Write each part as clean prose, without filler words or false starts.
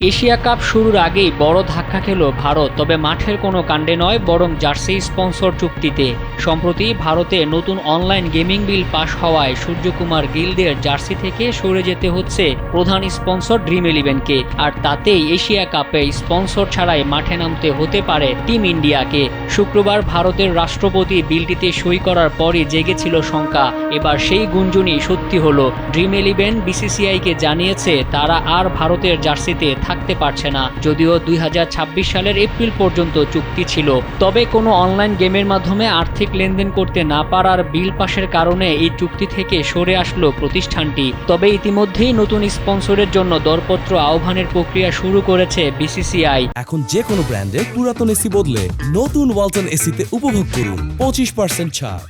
Asia cup শুরুর আগেই বড় ধাক্কা খেল ভারত, তবে মাঠের কোনো কাণ্ডে নয়, বরং জার্সি স্পন্সর চুক্তিতে। সম্প্রতি ভারতে নতুন অনলাইন গেমিং বিল পাশ হওয়ায় সূর্যকুমার গিল্ডের জার্সি থেকে সরে যেতে হচ্ছে প্রধান স্পন্সর ড্রিম ইলেভেনকে। আর তাতেই এশিয়া কাপে স্পন্সর ছাড়াই মাঠে নামতে হতে পারে টিম ইন্ডিয়াকে। শুক্রবার ভারতের রাষ্ট্রপতি বিলটিতে সই করার পরই জেগেছিল শঙ্কা। এবার সেই গুঞ্জনই সত্যি হলো। ড্রিম ইলেভেন বিসিসিআইকে জানিয়েছে তারা আর ভারতের জার্সিতে থাকতে পারছে না। যদিও 2026 সালের এপ্রিল পর্যন্ত চুক্তি ছিল, তবে কোনো অনলাইন গেমের মাধ্যমে আর্থিক লেনদেন করতে না পারার বিল পাশের কারণে এই চুক্তি থেকে সরে আসলো প্রতিষ্ঠানটি। তবে ইতিমধ্যেই নতুন স্পন্সরের জন্য দরপত্র আহ্বানের প্রক্রিয়া শুরু করেছে বিসিসিআই। এখন যে কোনো ব্র্যান্ডের পুরাতন এসি বদলে নতুন ওয়ালটন এসিতে উপভোগ করুন 25% ছাড়।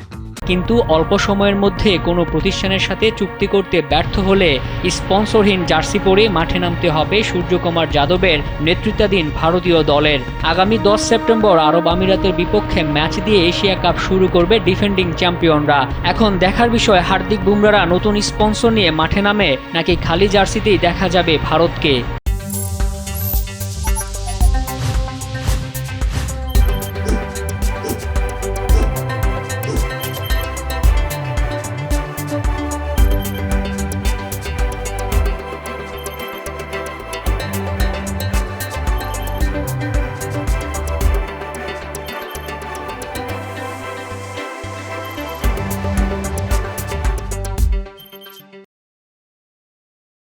কিন্তু অল্প সময়ের মধ্যে কোনো প্রতিষ্ঠানের সাথে চুক্তি করতে ব্যর্থ হলে স্পন্সরহীন জার্সি পরে মাঠে নামতে হবে সূর্যকুমার যাদবের নেতৃত্বাধীন ভারতীয় দলের। আগামী 10 সেপ্টেম্বর আরব আমিরাতের বিপক্ষে ম্যাচ দিয়ে এশিয়া কাপ শুরু করবে ডিফেন্ডিং চ্যাম্পিয়নরা। এখন দেখার বিষয় হার্দিক বুমরারা নতুন স্পন্সর নিয়ে মাঠে নামে নাকি খালি জার্সিতেই দেখা যাবে ভারতকে।